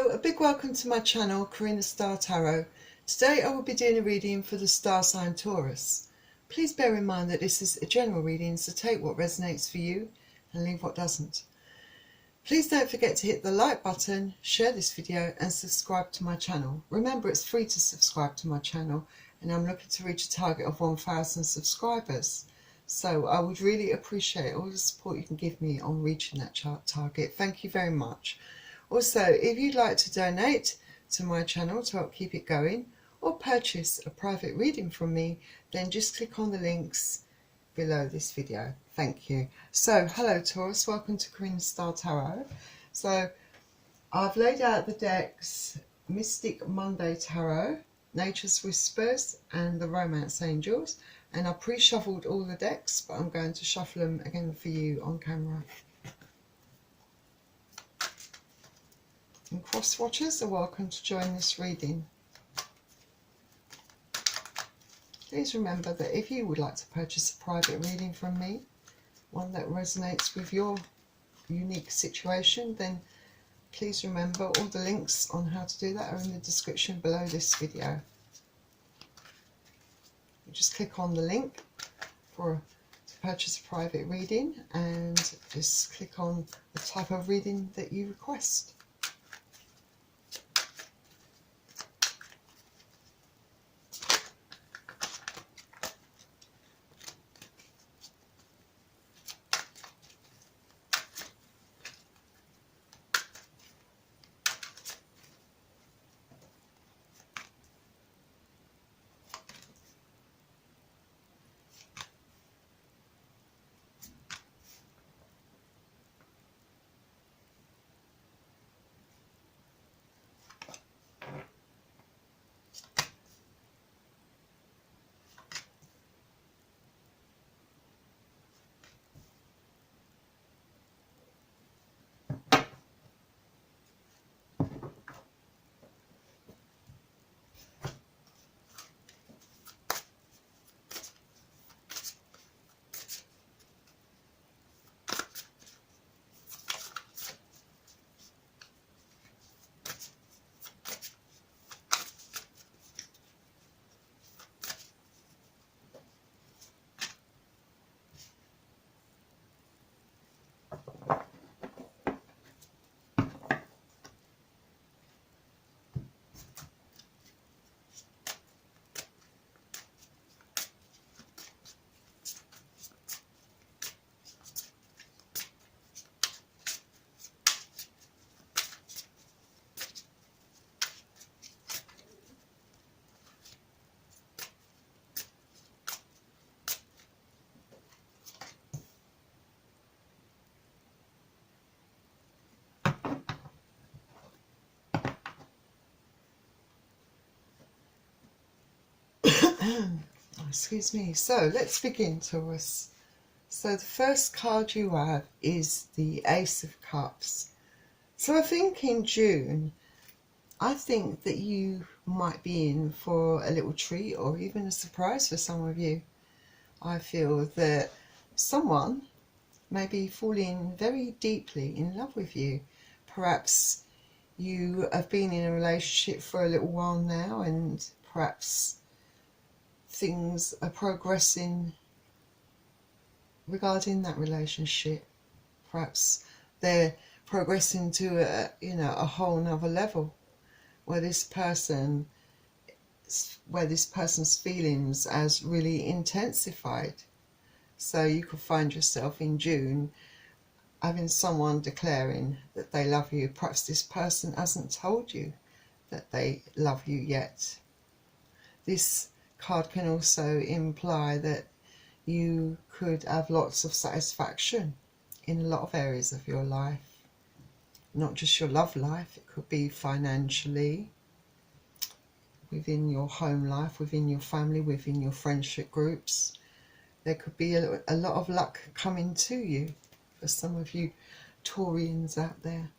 Hello, a big welcome to my channel, Karina Star Tarot. Today I will be doing a reading for the star sign Taurus. Please bear in mind that this is a general reading, so take what resonates for you and leave what doesn't. Please don't forget to hit the like button, share this video and subscribe to my channel. Remember, it's free to subscribe to my channel and I'm looking to reach a target of 1,000 subscribers. So I would really appreciate all the support you can give me on reaching that target. Thank you very much. Also, if you'd like to donate to my channel to help keep it going or purchase a private reading from me, then just click on the links below this video. Thank you. So, hello Taurus, welcome to Karina Star Tarot. So, I've laid out the decks Mystic Monday Tarot, Nature's Whispers and the Romance Angels, and I pre-shuffled all the decks, but I'm going to shuffle them again for you on camera. And cross watchers are welcome to join this reading. Please remember that if you would like to purchase a private reading from me, one that resonates with your unique situation, then please remember all the links on how to do that are in the description below this video. You just click on the link to purchase a private reading and just click on the type of reading that you request. Excuse me. So let's begin, Taurus. So the first card you have is the Ace of Cups. So I think in June, I think that you might be in for a little treat or even a surprise for some of you. I feel that someone may be falling very deeply in love with you. Perhaps you have been in a relationship for a little while now and perhaps things are progressing regarding that relationship. Perhaps they're progressing to a whole nother level where this person's feelings has really intensified. So you could find yourself in June having someone declaring that they love you. Perhaps this person hasn't told you that they love you yet. This card can also imply that you could have lots of satisfaction in a lot of areas of your life. Not just your love life, it could be financially, within your home life, within your family, within your friendship groups. There could be a lot of luck coming to you for some of you Taurians out there.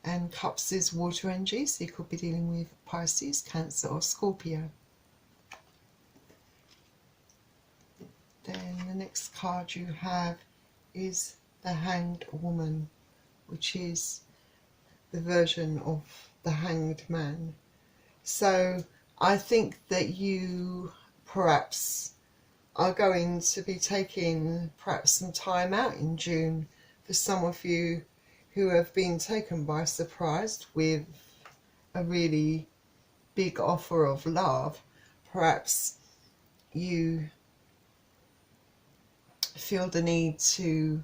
And Cups is water energy, so you could be dealing with Pisces, Cancer or Scorpio. Then the next card you have is the Hanged Woman, which is the version of the Hanged Man. So I think that you perhaps are going to be taking perhaps some time out in June. For some of you who have been taken by surprise with a really big offer of love, perhaps you feel the need to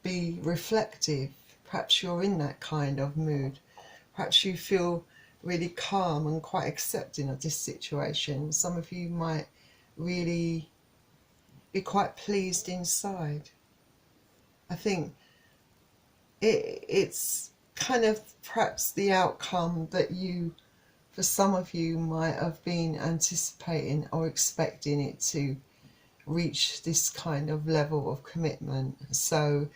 be reflective. Perhaps you're in that kind of mood. Perhaps you feel really calm and quite accepting of this situation. Some of you might really be quite pleased inside. I think it's kind of perhaps the outcome that you, for some of you, might have been anticipating or expecting it to reach this kind of level of commitment. So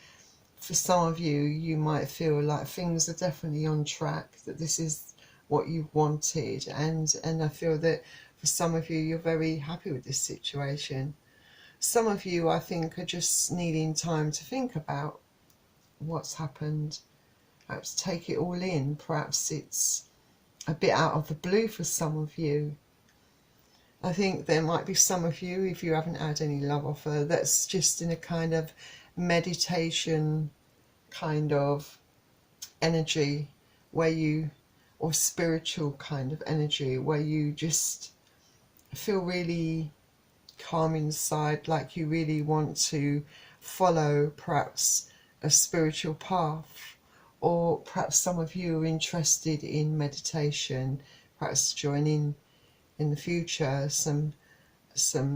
for some of you, you might feel like things are definitely on track, that this is what you wanted, and I feel that for some of you, you're very happy with this situation. Some of you, I think, are just needing time to think about what's happened, perhaps take it all in. Perhaps it's a bit out of the blue for some of you. I think there might be some of you, if you haven't had any love offer, that's just in a kind of meditation kind of energy where you, or spiritual kind of energy, where you just feel really calm inside, like you really want to follow perhaps a spiritual path. Or perhaps some of you are interested in meditation, perhaps joining in the future some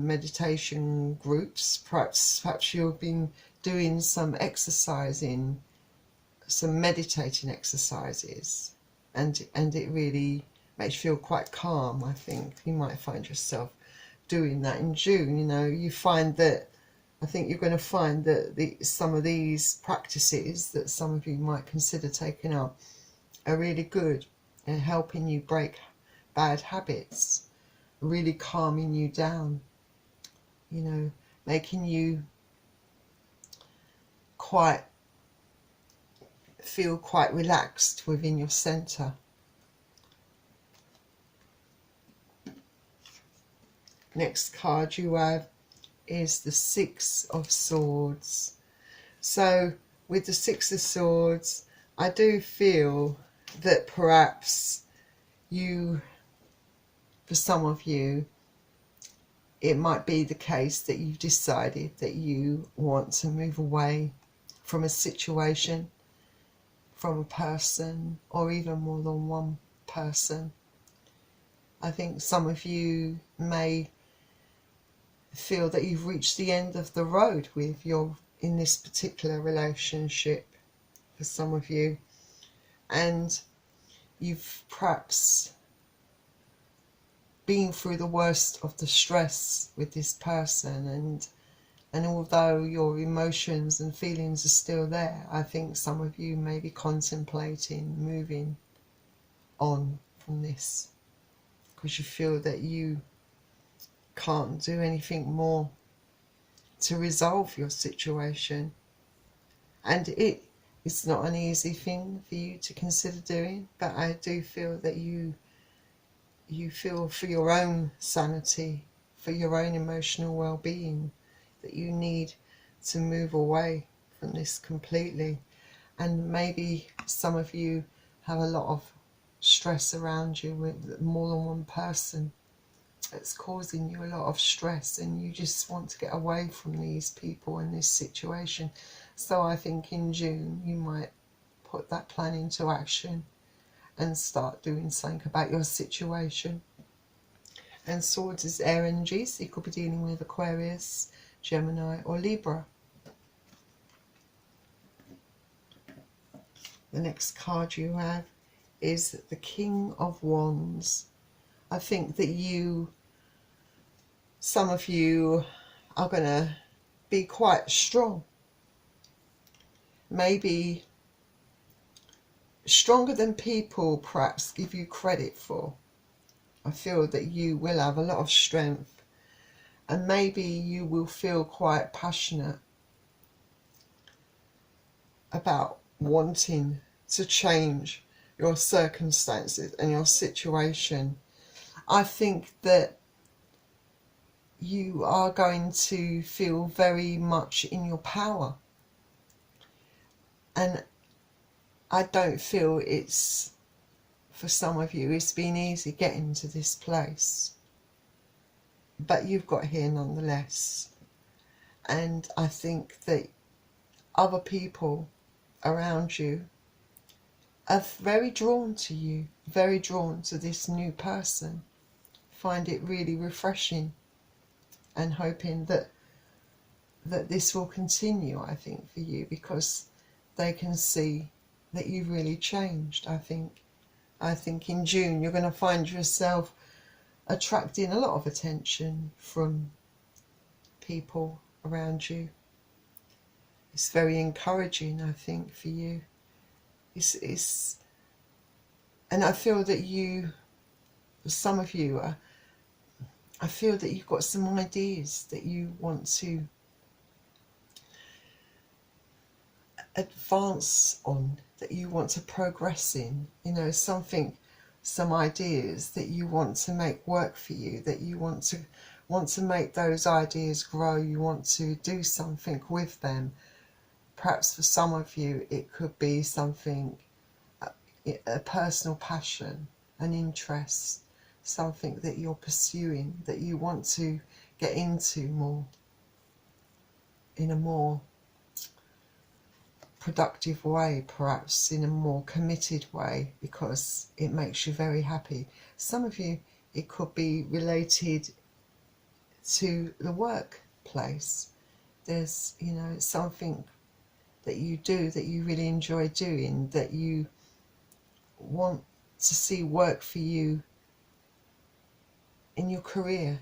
meditation groups. Perhaps you've been doing some exercising, some meditating exercises, and it really makes you feel quite calm. I think you might find yourself doing that in June. You know, you find that, I think you're going to find that some of these practices that some of you might consider taking up are really good in helping you break bad habits, really calming you down, you know, making you feel quite relaxed within your center. Next card you have is the Six of Swords. So with the Six of Swords, I do feel that perhaps you, for some of you, it might be the case that you've decided that you want to move away from a situation, from a person, or even more than one person. I think some of you may feel that you've reached the end of the road with in this particular relationship, for some of you, and you've perhaps been through the worst of the stress with this person, and although your emotions and feelings are still there, I think some of you may be contemplating moving on from this because you feel that you can't do anything more to resolve your situation. And it's not an easy thing for you to consider doing, but I do feel that you feel, for your own sanity, for your own emotional well-being, that you need to move away from this completely. And maybe some of you have a lot of stress around you with more than one person. It's causing you a lot of stress, and you just want to get away from these people and this situation. So I think in June you might put that plan into action and start doing something about your situation. And Swords is air energy, so you could be dealing with Aquarius, Gemini or Libra. The next card you have is the King of Wands. I think that some of you are going to be quite strong. Maybe stronger than people perhaps give you credit for. I feel that you will have a lot of strength, and maybe you will feel quite passionate about wanting to change your circumstances and your situation. I think that you are going to feel very much in your power. And I don't feel it's, for some of you, it's been easy getting to this place. But you've got here nonetheless. And I think that other people around you are very drawn to you, very drawn to this new person, find it really refreshing, and hoping that this will continue, I think, for you, because they can see that you've really changed. I think in June you're going to find yourself attracting a lot of attention from people around you. It's very encouraging, I think, for you. And I feel that you, some of you, I feel that you've got some ideas that you want to advance on, that you want to progress in, you know, some ideas that you want to make work for you, that you want to make those ideas grow, you want to do something with them. Perhaps for some of you it could be something, a personal passion, an interest, something that you're pursuing, that you want to get into more, in a more productive way, perhaps in a more committed way, because it makes you very happy. Some of you, it could be related to the workplace. There's, you know, something that you do that you really enjoy doing, that you want to see work for you in your career,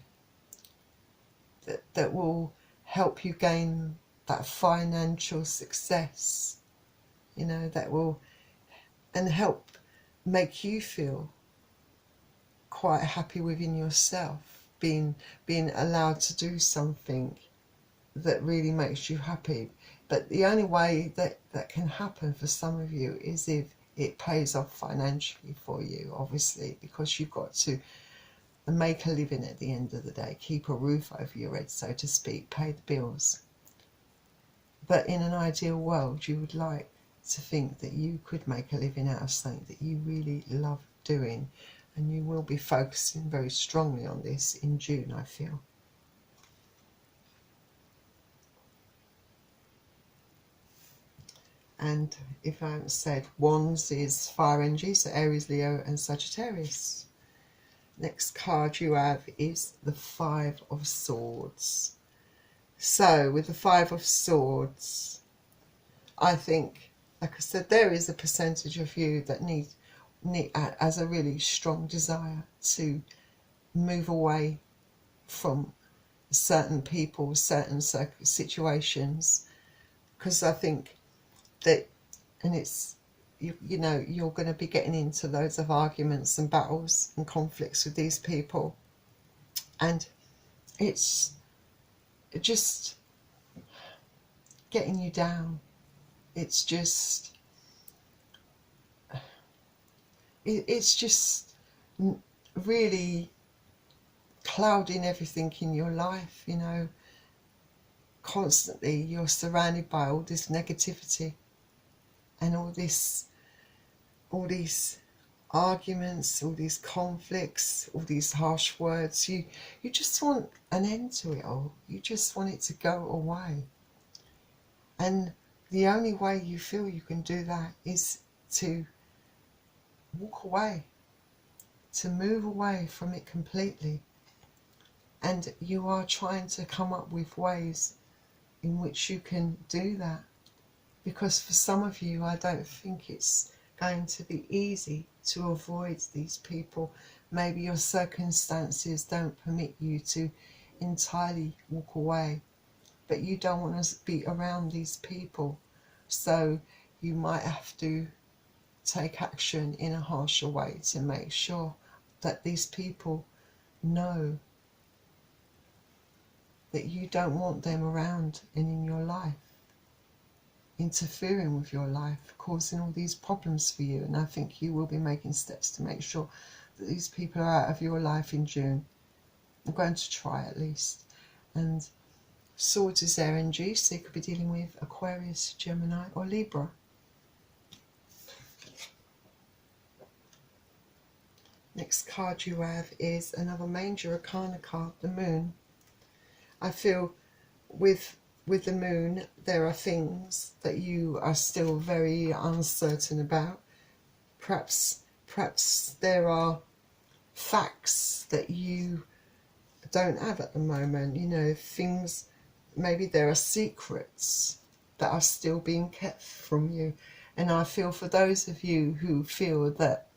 that will help you gain that financial success, you know, that will, and help make you feel quite happy within yourself, being allowed to do something that really makes you happy. But the only way that can happen for some of you is if it pays off financially for you, obviously, because you've got to make a living at the end of the day, keep a roof over your head, so to speak, pay the bills. But in an ideal world, you would like to think that you could make a living out of something that you really love doing, and you will be focusing very strongly on this in June, I feel. And if I haven't said, Wands is fire energy, so Aries, Leo and Sagittarius. Next card you have is the Five of Swords. So with the Five of Swords, I think, like I said, there is a percentage of you that has a really strong desire to move away from certain people, certain situations, because I think that, and it's, you know, you're going to be getting into loads of arguments and battles and conflicts with these people, and it's just getting you down. It's just really clouding everything in your life, you know. Constantly you're surrounded by all this negativity and all these arguments, all these conflicts, all these harsh words. You just want an end to it all. You just want it to go away. And the only way you feel you can do that is to walk away, to move away from it completely. And you are trying to come up with ways in which you can do that. Because for some of you, I don't think it's going to be easy to avoid these people. Maybe your circumstances don't permit you to entirely walk away, but you don't want to be around these people. So you might have to take action in a harsher way to make sure that these people know that you don't want them around and in your life. interfering with your life, causing all these problems for you. And I think you will be making steps to make sure that these people are out of your life in June. I'm going to try at least. And Swords is their energy, so you could be dealing with Aquarius, Gemini or Libra. Next card you have is another major arcana card, the Moon. I feel with the Moon there are things that you are still very uncertain about. Perhaps there are facts that you don't have at the moment. You know, things, maybe there are secrets that are still being kept from you. And I feel for those of you who feel that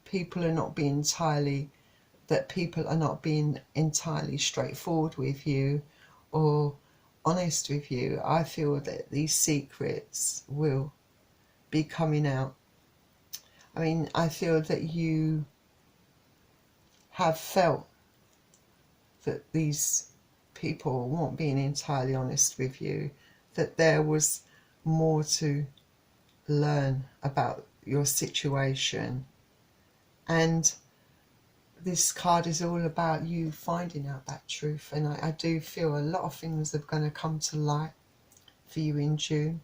people are not being entirely straightforward with you or honest with you, I feel that these secrets will be coming out. I mean, I feel that you have felt that these people weren't being entirely honest with you, that there was more to learn about your situation. And this card is all about you finding out that truth. And I do feel a lot of things are going to come to light for you in June.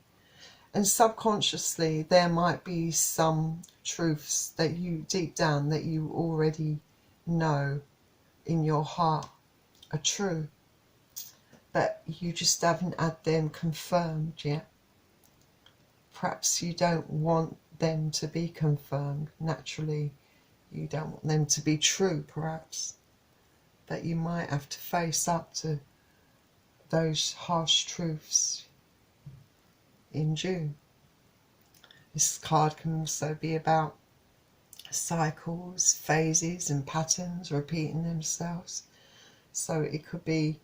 And subconsciously there might be some truths that you, deep down, that you already know in your heart are true, but you just haven't had them confirmed yet. Perhaps you don't want them to be confirmed. Naturally, you don't want them to be true, perhaps. But you might have to face up to those harsh truths in June. This card can also be about cycles, phases and patterns repeating themselves. So it could be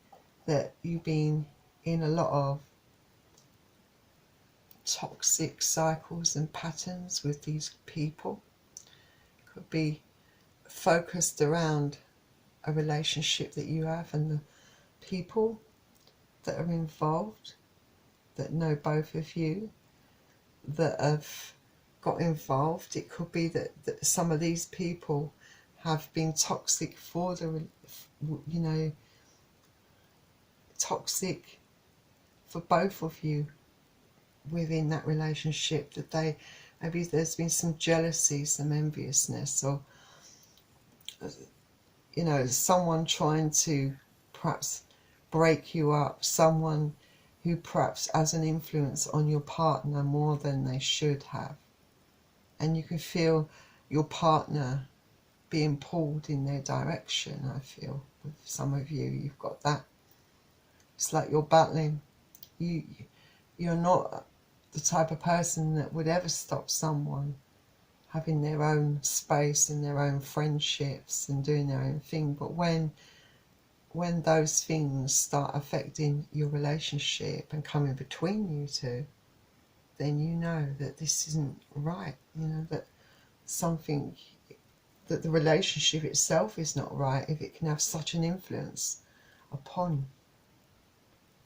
that you've been in a lot of toxic cycles and patterns with these people. It could be focused around a relationship that you have and the people that are involved, that know both of you, that have got involved. It could be that some of these people have been toxic for the, you know, toxic for both of you within that relationship, that they, maybe there's been some jealousy, some enviousness, or, you know, someone trying to perhaps break you up, someone who perhaps has an influence on your partner more than they should have. And you can feel your partner being pulled in their direction. I feel with some of you, you've got that. It's like you're battling. You're not the type of person that would ever stop someone having their own space and their own friendships and doing their own thing. But when those things start affecting your relationship and coming between you two, then you know that this isn't right. You know that something, that the relationship itself is not right if it can have such an influence upon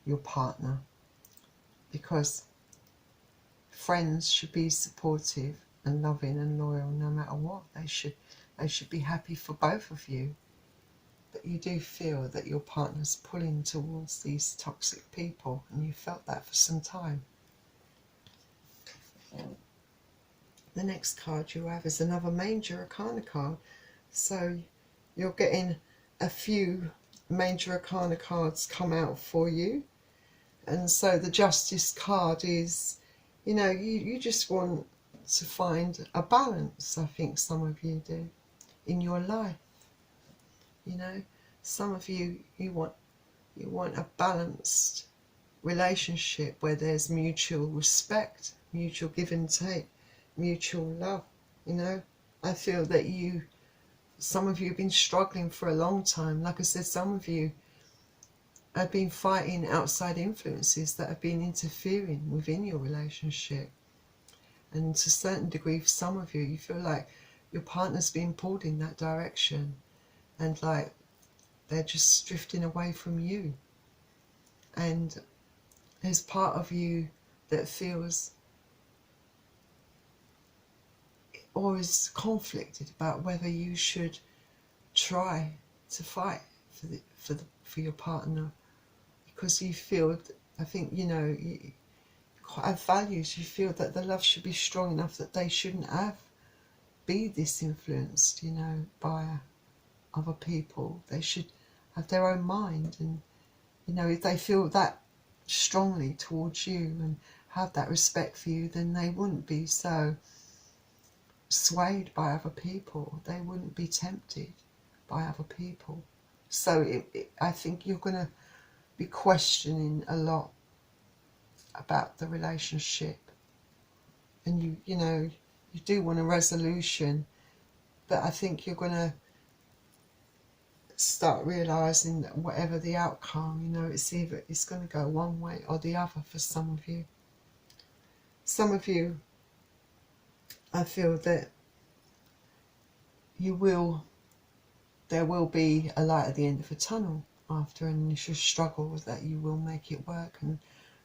your partner. Because friends should be supportive and loving and loyal no matter what. They should be happy for both of you. But you do feel that your partner's pulling towards these toxic people, and you felt that for some time. The next card you have is another major arcana card. So you're getting a few major arcana cards come out for you. And so the Justice card is, you know, you just want to find a balance. I think some of you do in your life. You know, some of you, you want a balanced relationship where there's mutual respect, mutual give and take, mutual love. You know, I feel that some of you have been struggling for a long time. Like I said, some of you have been fighting outside influences that have been interfering within your relationship. And to a certain degree, for some of you, you feel like your partner's being pulled in that direction, and like they're just drifting away from you. And there's part of you that feels or is conflicted about whether you should try to fight for your partner, because you feel, I think, you know, you have values. You feel that the love should be strong enough that they shouldn't be this influenced, you know, by other people. They should have their own mind, and you know, if they feel that strongly towards you and have that respect for you, then they wouldn't be so swayed by other people. They wouldn't be tempted by other people. So I think you're going to be questioning a lot about the relationship, and you know, you do want a resolution, but I think you're going to start realizing that whatever the outcome, you know, it's going to go one way or the other for some of you. Some of you, I feel that there will be a light at the end of a tunnel after an initial struggle, that you will make it work. And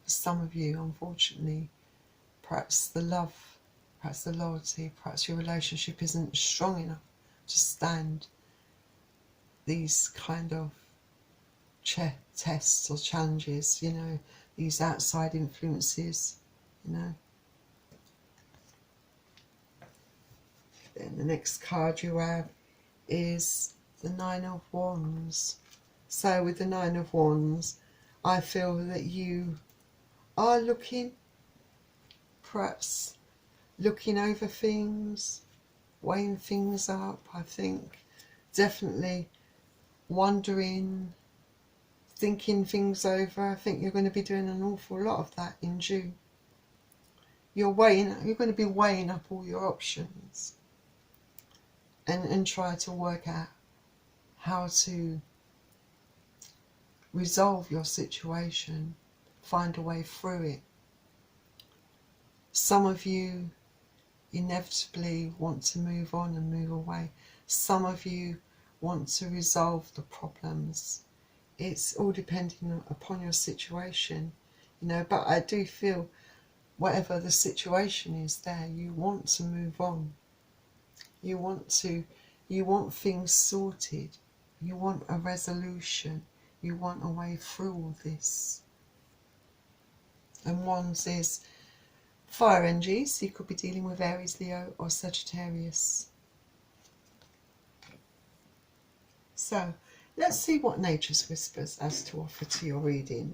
for some of you, unfortunately, perhaps the love, perhaps the loyalty, perhaps your relationship isn't strong enough to stand these kind of tests or challenges, you know, these outside influences, you know. Then the next card you have is the Nine of Wands. So with the Nine of Wands, I feel that you are perhaps looking over things, weighing things up. I think definitely wondering, thinking things over. I think you're going to be doing an awful lot of that in June. You're going to be weighing up all your options and try to work out how to resolve your situation, find a way through it. Some of you inevitably want to move on and move away. Some of you want to resolve the problems. It's all depending upon your situation, you know, but I do feel whatever the situation is there, you want to move on. You want things sorted. You want a resolution. You want a way through all this. And Wands is fire energy, so you could be dealing with Aries, Leo or Sagittarius. So let's see what Nature's Whispers has to offer to your reading.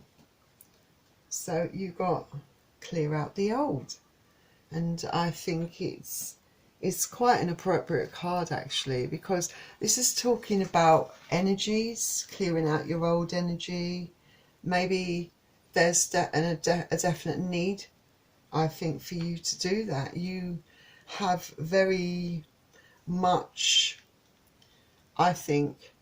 So you got clear out the old, and I think it's quite an appropriate card actually, because this is talking about energies, clearing out your old energy. Maybe there's a definite need, I think, for you to do that. You have very much, I think,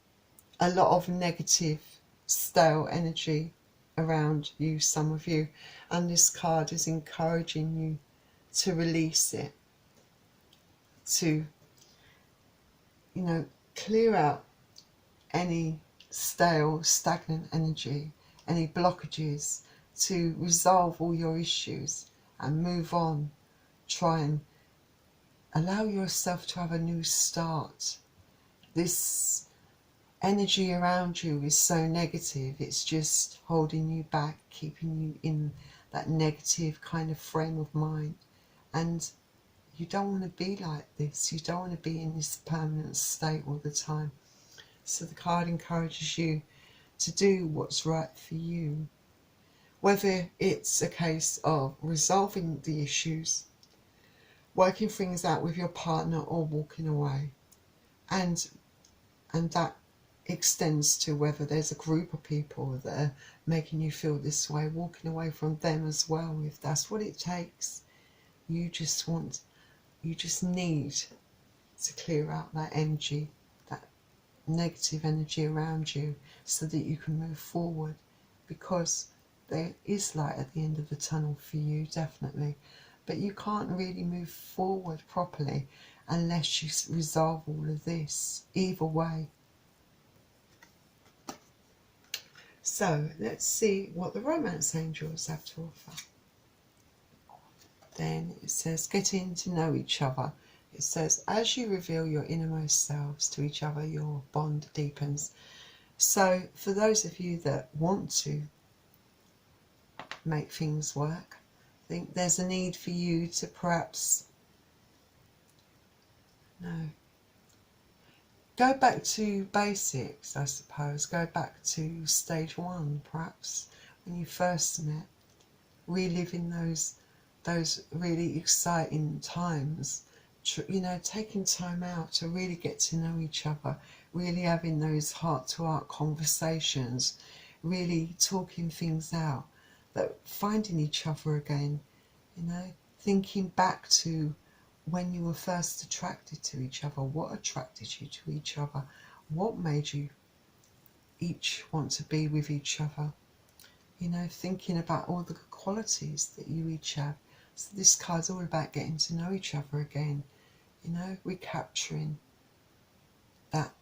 a lot of negative, stale energy around you, some of you, and this card is encouraging you to release it, to, you know, clear out any stale, stagnant energy, any blockages, to resolve all your issues and move on. Try and allow yourself to have a new start. This energy around you is so negative, it's just holding you back, keeping you in that negative kind of frame of mind. And you don't want to be like this. You don't want to be in this permanent state all the time. So the card encourages you to do what's right for you, whether it's a case of resolving the issues, working things out with your partner, or walking away. And that extends to whether there's a group of people that are making you feel this way, walking away from them as well, if that's what it takes. You just need to clear out that energy, that negative energy around you, so that you can move forward, because there is light at the end of the tunnel for you, definitely. But you can't really move forward properly unless you resolve all of this, either way. So let's see what the romance angels have to offer. Then it says getting to know each other. It says as you reveal your innermost selves to each other, your bond deepens. So for those of you that want to make things work, I think there's a need for you to perhaps go back to basics, I suppose. Go back to stage one, perhaps, when you first met. Reliving those really exciting times. You know, taking time out to really get to know each other. Really having those heart-to-heart conversations. Really talking things out. That finding each other again. You know, thinking back to when you were first attracted to each other, what attracted you to each other, what made you each want to be with each other. You know, thinking about all the good qualities that you each have. So this card's all about getting to know each other again, you know, recapturing that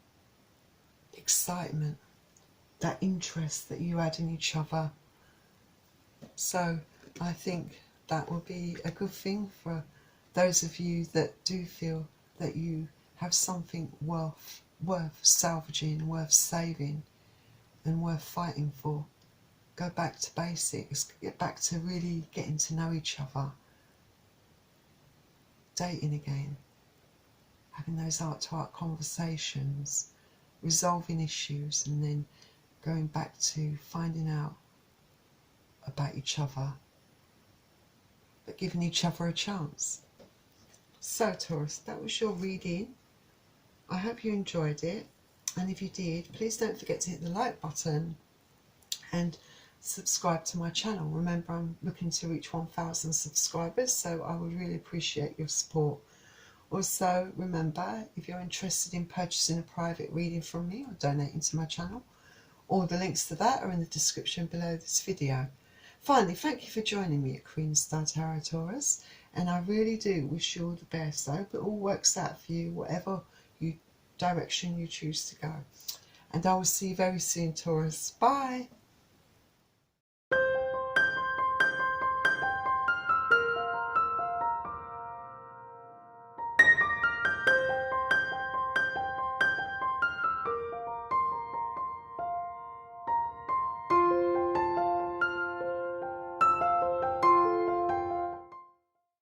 excitement, that interest that you had in each other. So I think that will be a good thing for those of you that do feel that you have something worth salvaging, worth saving and worth fighting for. Go back to basics, get back to really getting to know each other, dating again, having those heart-to-heart conversations, resolving issues, and then going back to finding out about each other, but giving each other a chance. So Taurus, that was your reading. I hope you enjoyed it, and if you did, please don't forget to hit the like button and subscribe to my channel. Remember, I'm looking to reach 1,000 subscribers, so I would really appreciate your support. Also, remember, if you're interested in purchasing a private reading from me or donating to my channel, all the links to that are in the description below this video. Finally, thank you for joining me at Karina Star Tarot Taurus, and I really do wish you all the best. I hope it all works out for you, whatever direction you choose to go. And I will see you very soon, Taurus. Bye.